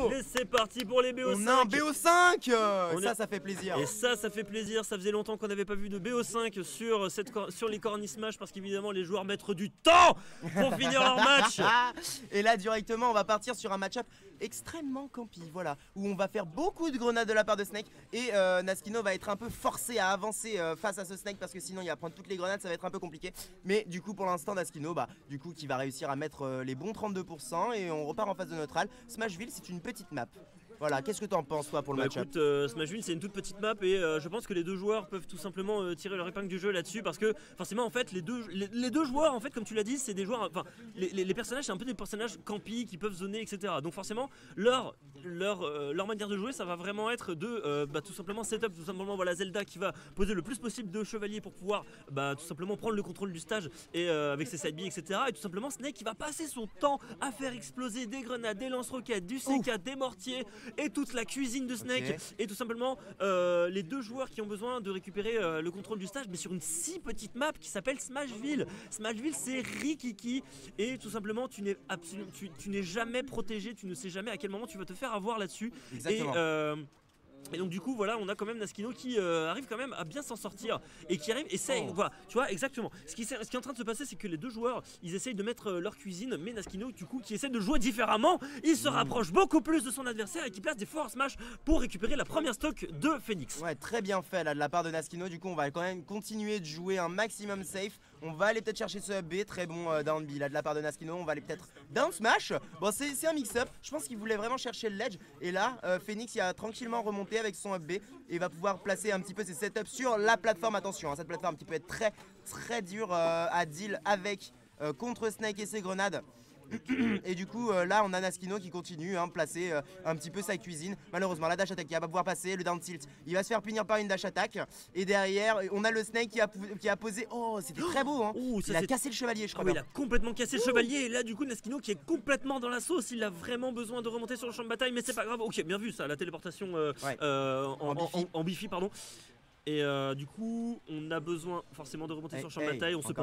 BO. Et c'est parti pour les BO5. On a un BO5 On ça fait plaisir. Et ça fait plaisir, ça faisait longtemps qu'on n'avait pas vu de BO5 sur les Corny Smash parce qu'évidemment les joueurs mettent du temps pour finir leur match. Et là directement on va partir sur un match-up extrêmement campy, voilà, où on va faire beaucoup de grenades de la part de Snake et Naskino va être un peu forcé à avancer face à ce Snake parce que sinon il va prendre toutes les grenades, ça va être un peu compliqué. Mais du coup pour l'instant Naskino, du coup qui va réussir à mettre les bons 32% et on repart en phase de neutral. Smashville c'est une petite map. Voilà, qu'est-ce que t'en penses toi pour le match-up? Écoute, Smashville c'est une toute petite map et je pense que les deux joueurs peuvent tout simplement tirer leur épingle du jeu là-dessus parce que forcément en fait les deux joueurs en fait comme tu l'as dit c'est des joueurs, enfin les personnages c'est un peu des personnages campy qui peuvent zoner etc. Donc forcément leur manière de jouer ça va vraiment être de tout simplement setup, tout simplement voilà Zelda qui va poser le plus possible de chevaliers pour pouvoir tout simplement prendre le contrôle du stage et avec ses side B etc. Et tout simplement Snake qui va passer son temps à faire exploser des grenades, des lance-roquettes, du CK, des mortiers et toute la cuisine de Snake. Okay. Et tout simplement les deux joueurs qui ont besoin de récupérer le contrôle du stage mais sur une si petite map qui s'appelle Smashville. Smashville c'est rikiki et tout simplement tu n'es jamais protégé, tu ne sais jamais à quel moment tu vas te faire avoir là-dessus. Exactement. Et donc du coup voilà on a quand même Naskino qui arrive quand même à bien s'en sortir et qui arrive voilà tu vois exactement ce qui est en train de se passer c'est que les deux joueurs ils essayent de mettre leur cuisine mais Naskino du coup qui essaie de jouer différemment il se rapproche beaucoup plus de son adversaire et qui place des force smash pour récupérer la première stock de Phoenix. Ouais très bien fait là de la part de Naskino, du coup on va quand même continuer de jouer un maximum safe. On va aller peut-être chercher ce up B, très bon down B là de la part de Naskino, on va aller peut-être down smash. Bon c'est un mix-up, je pense qu'il voulait vraiment chercher le ledge et là Phoenix il a tranquillement remonté avec son up B et va pouvoir placer un petit peu ses setups sur la plateforme. Attention cette plateforme qui peut être très dure à deal avec contre Snake et ses grenades. Et du coup là on a Naskino qui continue placer un petit peu sa cuisine. Malheureusement la dash attack qui va pas pouvoir passer, le down tilt il va se faire punir par une dash attack. Et derrière on a le Snake qui a posé, oh c'était très beau il a cassé le chevalier je crois. Il a complètement cassé le chevalier et là du coup Naskino qui est complètement dans la sauce, il a vraiment besoin de remonter sur le champ de bataille mais c'est pas grave. Ok bien vu ça, la téléportation en bifi pardon. Et du coup, on a besoin forcément de remonter sur le champ de bataille. On se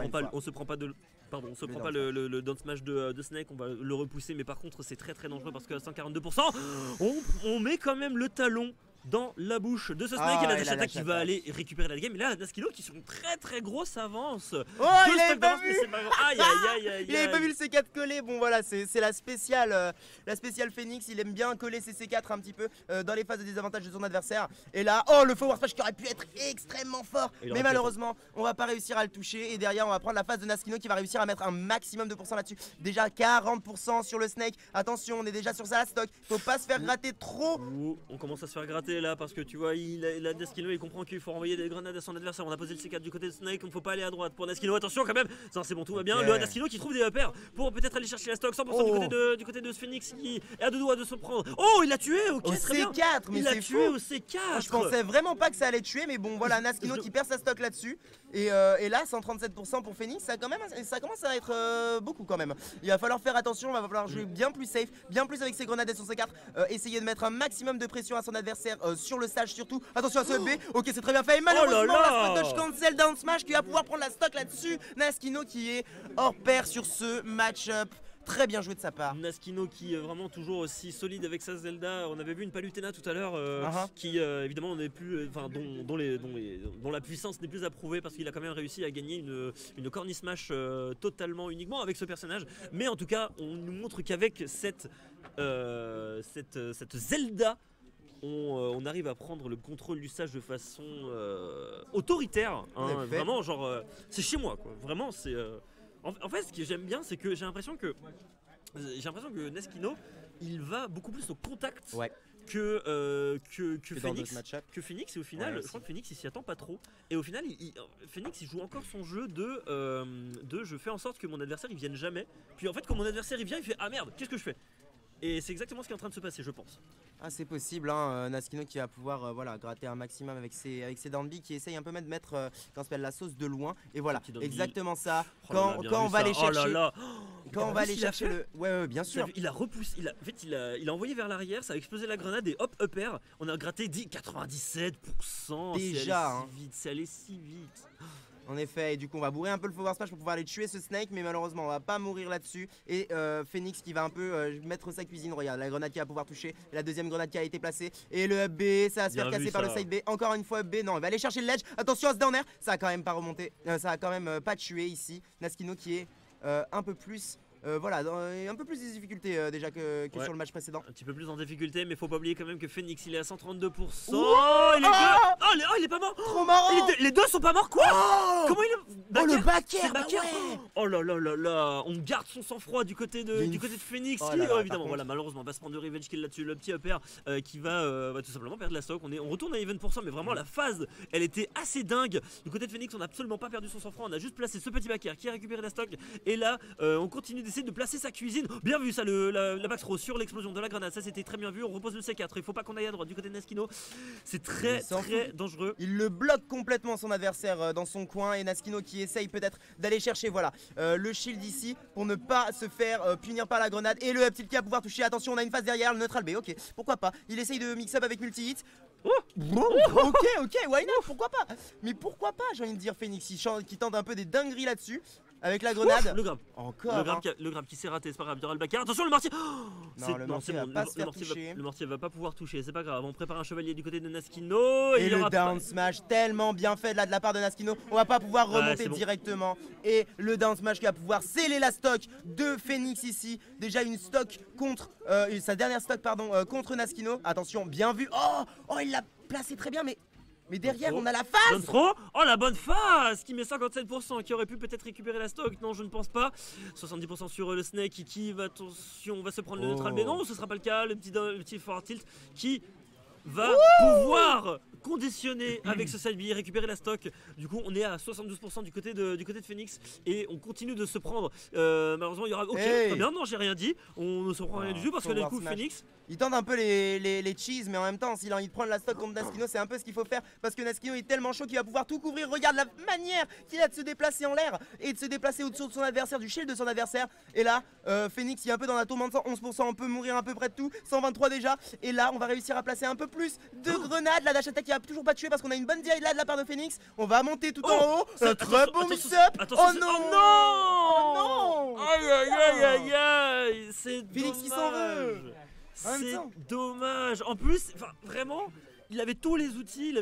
prend pas le down smash de Snake. On va le repousser, mais par contre, c'est très dangereux parce qu'à 142%, on met quand même le talon dans la bouche de ce Snake et la dash attack qui va aller récupérer la game. Et là, Naskino qui sur une très grosse avance. Oh, il avait pas vu. Il avait pas vu le C4 coller. Bon voilà, c'est la spéciale Phoenix. Il aime bien coller ses C4 un petit peu dans les phases de désavantage de son adversaire. Et là, oh le forward smash qui aurait pu être extrêmement fort, mais malheureusement, on va pas réussir à le toucher. Et derrière, on va prendre la phase de Naskino qui va réussir à mettre un maximum de pourcents là-dessus. Déjà 40% sur le Snake. Attention, on est déjà sur sa stock. Faut pas se faire gratter trop. On commence à se faire gratter là parce que tu vois Naskino il comprend qu'il faut envoyer des grenades à son adversaire. On a posé le C4 du côté de Snake, on faut pas aller à droite pour Naskino, attention quand même. Ça c'est bon, tout va bien. Le Naskino qui trouve des uppers pour peut-être aller chercher la stock 100% du côté de Phoenix qui est à deux doigts de se prendre. Oh il l'a tué, ok au très bien. C4, mais il l'a tué tué au C4. Je pensais vraiment pas que ça allait tuer, mais bon voilà Naskino qui perd sa stock là-dessus. Et là 137% pour Phoenix, ça commence à être beaucoup quand même. Il va falloir faire attention, il va falloir jouer bien plus safe, bien plus avec ses grenades et son C4, essayer de mettre un maximum de pression à son adversaire sur le stage surtout. Attention à ce B, ok c'est très bien fait. Et malheureusement la spot dodge cancel down smash qui va pouvoir prendre la stock là-dessus. Naskino qui est hors pair sur ce match-up. Très bien joué de sa part. Naskino qui est vraiment toujours aussi solide avec sa Zelda. On avait vu une Palutena tout à l'heure qui évidemment n'est plus, dont la puissance n'est plus approuvée parce qu'il a quand même réussi à gagner une Corny Smash totalement uniquement avec ce personnage. Mais en tout cas, on nous montre qu'avec cette Zelda, on arrive à prendre le contrôle du stage de façon autoritaire. Vraiment, genre, c'est chez moi, quoi. Vraiment, c'est. En fait, ce que j'aime bien, c'est que j'ai l'impression que Naskino, il va beaucoup plus au contact que Phoenix. Et au final, je crois que Phoenix il s'y attend pas trop. Et au final, Phoenix il joue encore son jeu de je fais en sorte que mon adversaire il vienne jamais. Puis en fait, quand mon adversaire il vient, il fait ah merde, qu'est-ce que je fais? Et c'est exactement ce qui est en train de se passer, je pense. Ah c'est possible, Naskino qui va pouvoir gratter un maximum avec ses down B, qui essaye un peu de mettre qu'on s'appelle la sauce de loin. Et voilà, exactement ça. Quand on va aller chercher, quand on va aller chercher le, ouais bien sûr. Il a repoussé, il a envoyé vers l'arrière, ça a explosé la grenade et hop upper. On a gratté 97%. Déjà. C'est allé si vite. En effet, et du coup on va bourrer un peu le forward smash pour pouvoir aller tuer ce Snake, mais malheureusement on va pas mourir là-dessus. Et Phoenix qui va un peu mettre sa cuisine, regarde la grenade qui va pouvoir toucher, la deuxième grenade qui a été placée, et le up B, ça va se faire casser par le side B, encore une fois up B, non il va aller chercher le ledge, attention à ce down air, ça a quand même pas remonté, ça a quand même pas tué ici, Naskino qui est un peu plus... voilà, un peu plus de difficultés déjà que sur le match précédent. Un petit peu plus en difficulté, mais faut pas oublier quand même que Phoenix il est à 132%. Il est pas mort. Trop marrant. Les deux sont pas morts quoi. Comment il est Oh le backer, ouais. Oh là là là là. On garde son sang-froid du côté de Phoenix qui évidemment voilà malheureusement va se prendre de revenge kill là-dessus. Le petit upper qui va tout simplement perdre la stock. On retourne à even pour ça, mais vraiment la phase elle était assez dingue. Du côté de Phoenix on a absolument pas perdu son sang-froid. On a juste placé ce petit backer qui a récupéré la stock. Et là on continue d'essayer de placer sa cuisine. Bien vu ça, la back throw sur l'explosion de la grenade. Ça c'était très bien vu. On repose le C4. Il faut pas qu'on aille à droite du côté de Naskino. C'est très dangereux. Il le bloque complètement son adversaire dans son coin. Et Naskino qui essaye peut-être d'aller chercher voilà le shield ici pour ne pas se faire punir par la grenade. Et le up tilt qui va pouvoir toucher. Attention, on a une phase derrière. Le neutral B. Ok, pourquoi pas. Il essaye de mix up avec multi-hit. Ok, why not, pourquoi pas. Mais pourquoi pas, j'ai envie de dire Phoenix qui tente un peu des dingueries là-dessus. Avec la grenade. Le grab. Encore. Le grab qui s'est raté, c'est pas grave. Il y aura le backer. Attention le mortier. Non, le mortier va pas se faire toucher. Le mortier va pas pouvoir toucher, c'est pas grave. On prépare un chevalier du côté de Naskino. Et le down smash tellement bien fait là de la part de Naskino. On va pas pouvoir remonter directement. Et le down smash qui va pouvoir sceller la stock de Phoenix ici. Déjà une stock contre sa dernière stock pardon contre Naskino. Attention, bien vu. Oh il l'a placé très bien, mais derrière on a la phase. Oh la bonne phase qui met 57%, qui aurait pu peut-être récupérer la stock. Non je ne pense pas. 70% sur le Snake qui va, attention, va se prendre le neutral. Mais non ce sera pas le cas. Le petit forward tilt qui va pouvoir conditionner avec ce side B, récupérer la stock. Du coup on est à 72% du côté de Phoenix. Et on continue de se prendre malheureusement il y aura très bien, non j'ai rien dit. On ne se prend rien du tout parce que du coup Phoenix il tente un peu les cheese, mais en même temps, s'il a envie de prendre la stock contre Naskino, c'est un peu ce qu'il faut faire parce que Naskino est tellement chaud qu'il va pouvoir tout couvrir. Regarde la manière qu'il a de se déplacer en l'air et de se déplacer au-dessus de son adversaire, du shield de son adversaire. Et là, Phoenix, il est un peu dans la tourmente, 111%, on peut mourir à peu près de tout, 123 déjà. Et là, on va réussir à placer un peu plus de grenades. La dash attack qui va toujours pas tuer parce qu'on a une bonne DI là de la part de Phoenix. On va monter tout en haut. Un très bon mix-up. Oh non. Aïe. C'est Phoenix qui s'en veut. C'est dommage. En plus, vraiment, il avait tous les outils,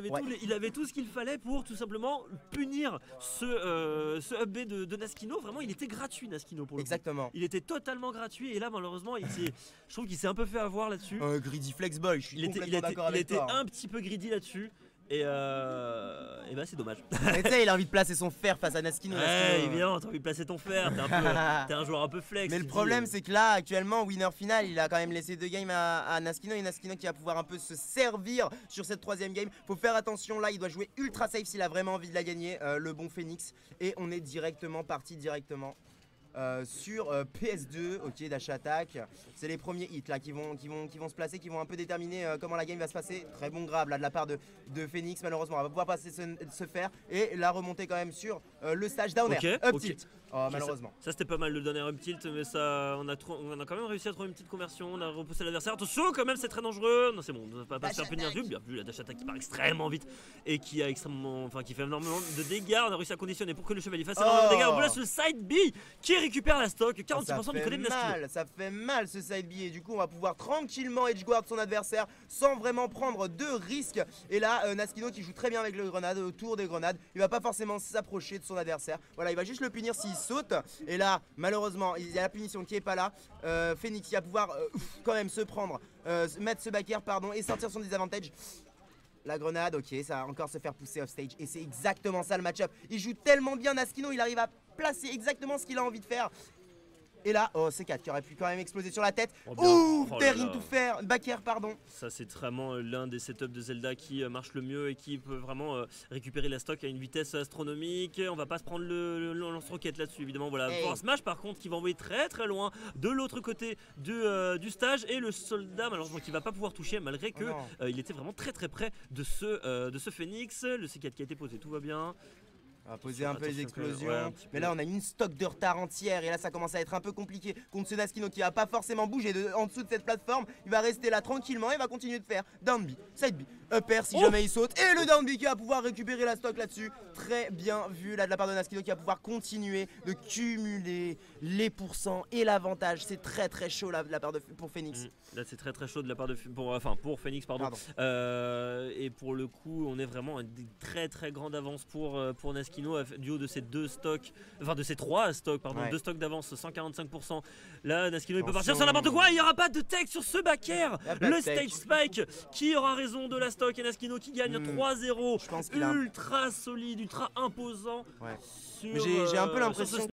il avait tout ce qu'il fallait pour tout simplement punir ce up B de Naskino. Vraiment, il était gratuit Naskino pour le coup. Il était totalement gratuit et là malheureusement, je trouve qu'il s'est un peu fait avoir là-dessus. Greedy flex boy, je suis complètement d'accord avec toi. Il était un petit peu greedy là-dessus. Et bah c'est dommage. Mais tu sais, il a envie de placer son fer face à Naskino. Ouais, évidemment, t'as envie de placer ton fer, t'es un joueur un peu flex. Mais le problème, c'est que là, actuellement, winner final, il a quand même laissé 2 games à Naskino. Et Naskino qui va pouvoir un peu se servir sur cette 3ème game. Faut faire attention, là, il doit jouer ultra safe s'il a vraiment envie de la gagner, le bon Phoenix. Et on est parti directement. Sur PS2, ok, dash attack. C'est les premiers hits là qui vont se placer, qui vont un peu déterminer comment la game va se passer. Très bon grab là de la part de Phoenix, malheureusement on va pouvoir passer se faire. Et la remontée quand même sur le stage down air, up tilt. Malheureusement. Ça c'était pas mal le dernier up tilt, mais ça on a quand même réussi à trouver une petite conversion. On a repoussé l'adversaire. Attention quand même, c'est très dangereux. Non c'est bon, on ne va pas se faire punir. Bien vu la dash attack qui part extrêmement vite et qui fait énormément de dégâts. On a réussi à conditionner pour que le chevalier fasse énormément de dégâts. On place le side B qui récupère la stock, 46% du côté de Naskino. Ça fait mal ce side B et du coup on va pouvoir tranquillement edgeguard son adversaire sans vraiment prendre de risques. Et là Naskino qui joue très bien avec le grenade, autour des grenades, il va pas forcément s'approcher de son adversaire. Voilà, il va juste le punir s'il saute. Et là malheureusement il y a la punition qui est pas là. Phoenix qui va pouvoir quand même se prendre, mettre ce backer pardon et sortir son désavantage. La grenade, ok, ça va encore se faire pousser off stage. Et c'est exactement ça le match-up. Il joue tellement bien Naskino, il arrive à placer exactement ce qu'il a envie de faire. Et là, C4 qui aurait pu quand même exploser sur la tête. Backer, pardon. Ça, c'est vraiment l'un des setups de Zelda qui marche le mieux et qui peut vraiment récupérer la stock à une vitesse astronomique. On va pas se prendre le lance-roquette là-dessus, évidemment. Voilà. Pour un Smash, par contre, qui va envoyer très très loin de l'autre côté du stage. Et le soldat, malheureusement, qui va pas pouvoir toucher, malgré que il était vraiment très très près de ce Phoenix. Le C4 qui a été posé, tout va bien. On va poser un peu les explosions. Ouais, mais là, on a une stock de retard entière. Et là, ça commence à être un peu compliqué contre ce Naskino qui va pas forcément bouger en dessous de cette plateforme. Il va rester là tranquillement et va continuer de faire down B, side B, upper si jamais il saute. Et le down B qui va pouvoir récupérer la stock là-dessus. Très bien vu là de la part de Naskino qui va pouvoir continuer de cumuler les pourcents et l'avantage. C'est très chaud là de la part pour Phoenix. Là, c'est très chaud de la part de pour Phoenix, pardon. Et pour le coup, on est vraiment à une très grande avance pour Naskino du haut de ces deux stocks, enfin de ces trois stocks, pardon, deux stocks d'avance, 145%. Là, Naskino il peut partir sur n'importe quoi. Il n'y aura pas de tech sur ce back air. Le stage spike qui aura raison de la stock et Naskino qui gagne 3-0. Ultra solide, ultra imposant. J'ai un peu l'impression